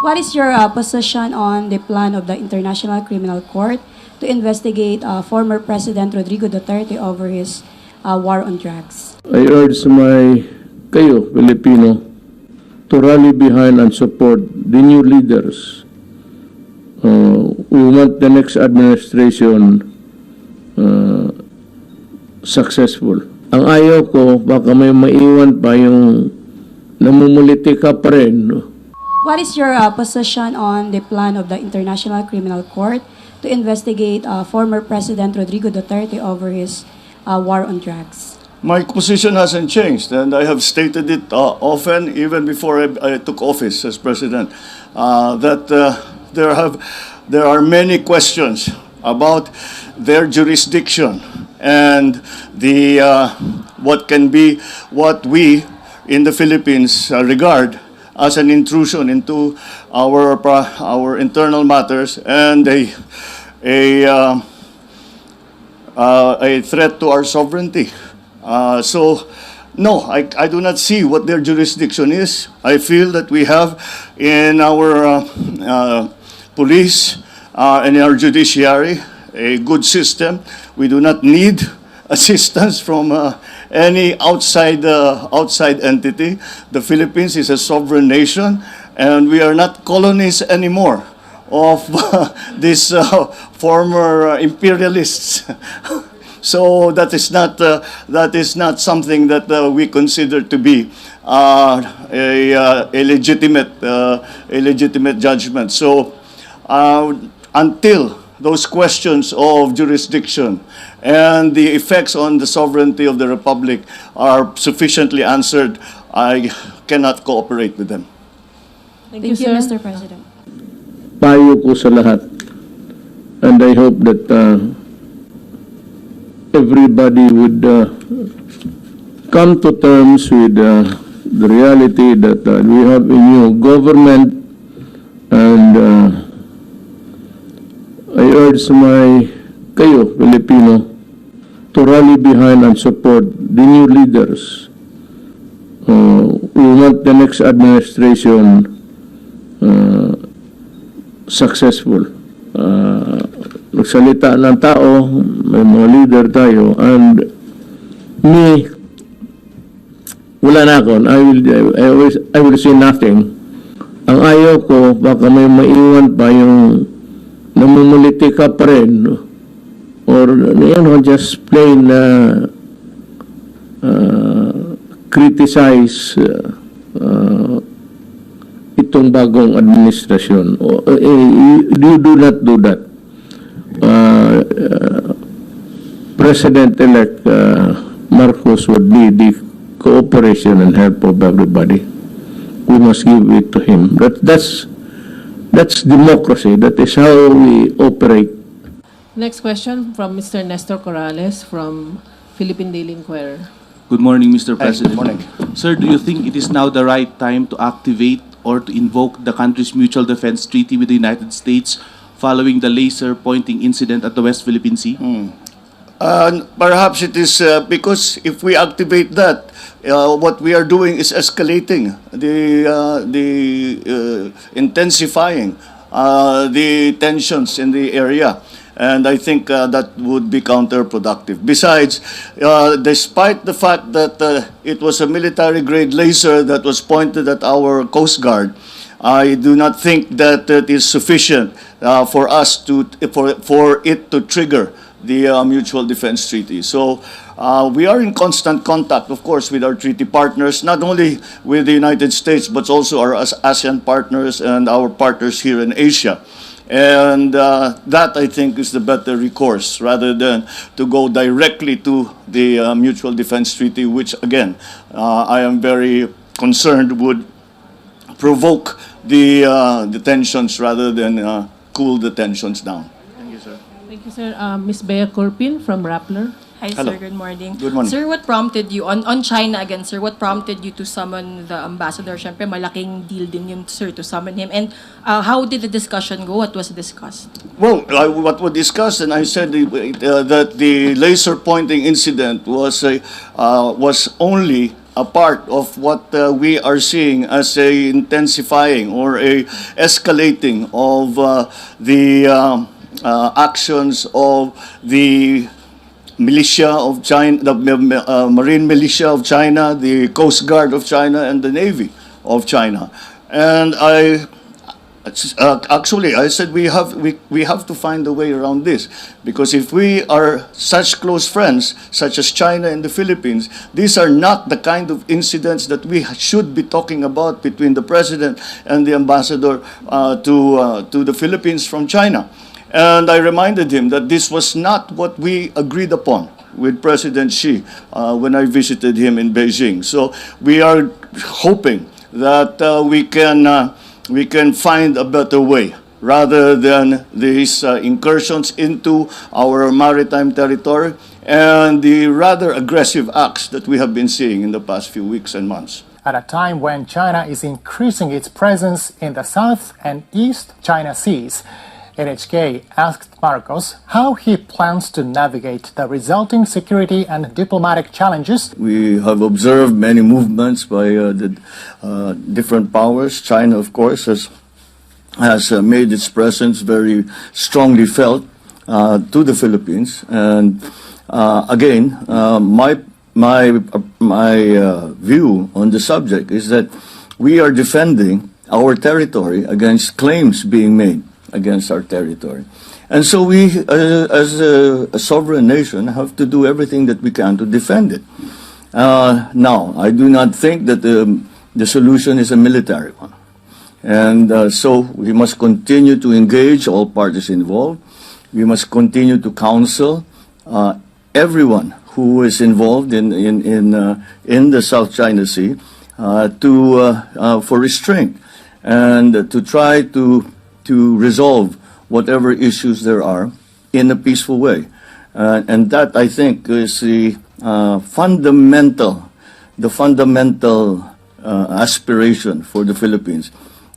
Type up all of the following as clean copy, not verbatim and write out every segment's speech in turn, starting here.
What is your position on the plan of the International Criminal Court to investigate former President Rodrigo Duterte over his war on drugs? I urge kayo, Filipino, to rally behind and support the new leaders. We want the next administration successful. Ang ayaw ko, baka may maiwan pa yung namumuliti ka pa rin. What is your position on the plan of the International Criminal Court to investigate former President Rodrigo Duterte over his war on drugs? My position hasn't changed, and I have stated it often, even before I took office as president, that there are many questions about their jurisdiction and the what we in the Philippines regard as an intrusion into our internal matters and a threat to our sovereignty. So, no, I do not see what their jurisdiction is. I feel that we have in our police and in our judiciary a good system. We do not need assistance from any outside entity. The Philippines is a sovereign nation, and we are not colonies anymore of these former imperialists. So that is not something that we consider to be a legitimate judgment. So until those questions of jurisdiction and the effects on the sovereignty of the Republic are sufficiently answered, I cannot cooperate with them. Thank you, sir. Mr. President. Payo ko sa lahat. And I hope that everybody would come to terms with the reality that we have a new government, and I urge kayo, Filipino, to rally behind and support the new leaders. We want the next administration successful. Nagsalita ng tao, may mga leader tayo, and me, wala na ako. I will say nothing. Ang ayaw ko, baka may maiwan pa yung namumuliti ka pa rin, or just plain criticize itong bagong administrasyon. You do not do that. President-elect Marcos would need the cooperation and help of everybody. We must give it to him. That's democracy. That is how we operate. Next question from Mr. Nestor Corrales from Philippine Daily Inquirer. Good morning, Mr. President. Good morning. Sir, do you think it is now the right time to activate or to invoke the country's mutual defense treaty with the United States following the laser pointing incident at the West Philippine Sea? Perhaps it is because if we activate that, what we are doing is escalating, intensifying the tensions in the area. And I think that would be counterproductive. Besides, despite the fact that it was a military-grade laser that was pointed at our Coast Guard, I do not think that it is sufficient for it to trigger the Mutual Defense Treaty. So we are in constant contact, of course, with our treaty partners, not only with the United States, but also our ASEAN partners and our partners here in Asia. And that, I think, is the better recourse, rather than to go directly to the Mutual Defense Treaty, which, again, I am very concerned would provoke the tensions rather than cool the tensions down. Thank you, sir. Ms. Bea Corpin from Rappler. Hi, Hello. sir. Good morning. Good morning. Sir, what prompted you, on China again, sir, what prompted you to summon the ambassador? Siyempre, malaking deal din yun, sir, to summon him. And how did the discussion go? What was discussed? Well, what we discussed, and I said that the laser pointing incident was only a part of what we are seeing as a intensifying or a escalating of the actions of the militia of China, the marine militia of China, the Coast Guard of China, and the Navy of China. And actually, I said we have to find a way around this, because if we are such close friends, such as China and the Philippines, these are not the kind of incidents that we should be talking about between the president and the ambassador to the Philippines from China. And I reminded him that this was not what we agreed upon with President Xi when I visited him in Beijing. So we are hoping that we can find a better way rather than these incursions into our maritime territory and the rather aggressive acts that we have been seeing in the past few weeks and months. At a time when China is increasing its presence in the South and East China Seas, NHK asked Marcos how he plans to navigate the resulting security and diplomatic challenges. We have observed many movements by the different powers. China, of course, has made its presence very strongly felt to the Philippines. And again, my view on the subject is that we are defending our territory against claims being made against our territory. And so we, as a sovereign nation, have to do everything that we can to defend it. Now, I do not think that the solution is a military one. And so we must continue to engage all parties involved. We must continue to counsel everyone who is involved in the South China Sea for restraint and to try to resolve whatever issues there are in a peaceful way. And that, I think, is the fundamental aspiration for the Philippines,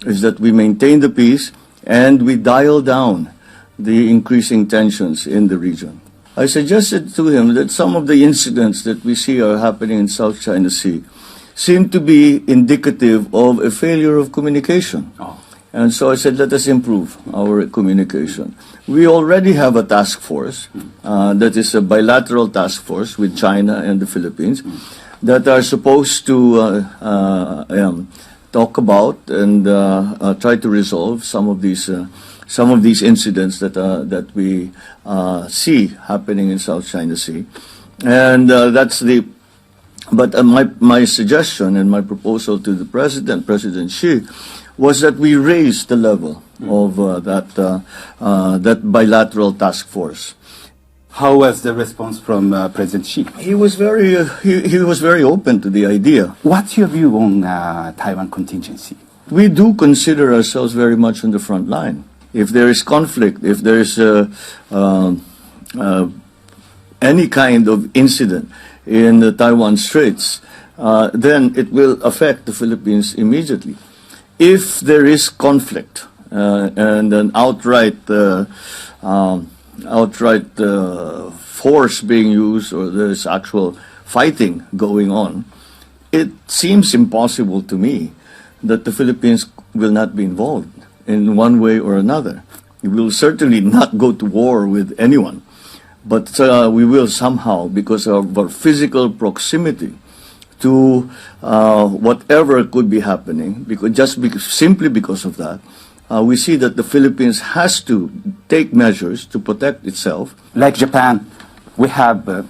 is that we maintain the peace and we dial down the increasing tensions in the region. I suggested to him that some of the incidents that we see are happening in South China Sea seem to be indicative of a failure of communication. And so I said, let us improve our communication. We already have a task force that is a bilateral task force with China and the Philippines that are supposed to talk about and try to resolve some of these incidents that we see happening in South China Sea. And but my suggestion and my proposal to the President Xi, was that we raise the level of that bilateral task force. How was the response from President Xi? He was very open to the idea. What's your view on Taiwan contingency? We do consider ourselves very much on the front line. If there is conflict, if there is any kind of incident in the Taiwan Straits, then it will affect the Philippines immediately. If there is conflict and an outright force being used, or there's actual fighting going on, it seems impossible to me that the Philippines will not be involved in one way or another. We will certainly not go to war with anyone, but we will somehow, because of our physical proximity to whatever could be happening, simply because of that, we see that the Philippines has to take measures to protect itself. Like Japan, we have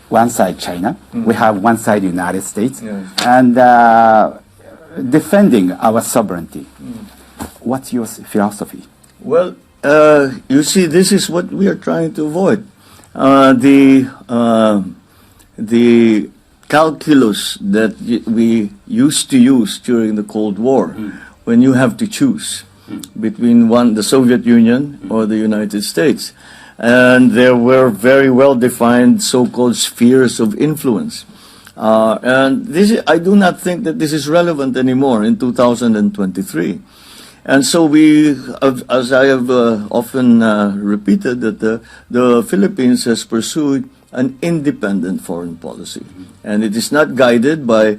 one side China, we have one side United States, and defending our sovereignty. What's your philosophy? Well, you see, this is what we are trying to avoid. The calculus that we used to use during the Cold War, when you have to choose between the Soviet Union or the United States. And there were very well-defined so-called spheres of influence. And I do not think that this is relevant anymore in 2023. And so as I have often repeated, that the Philippines has pursued an independent foreign policy, and it is not guided by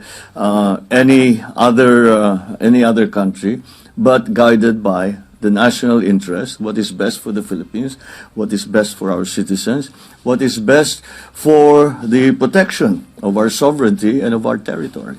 any other country, but guided by the national interest, what is best for the Philippines, what is best for our citizens, what is best for the protection of our sovereignty and of our territory.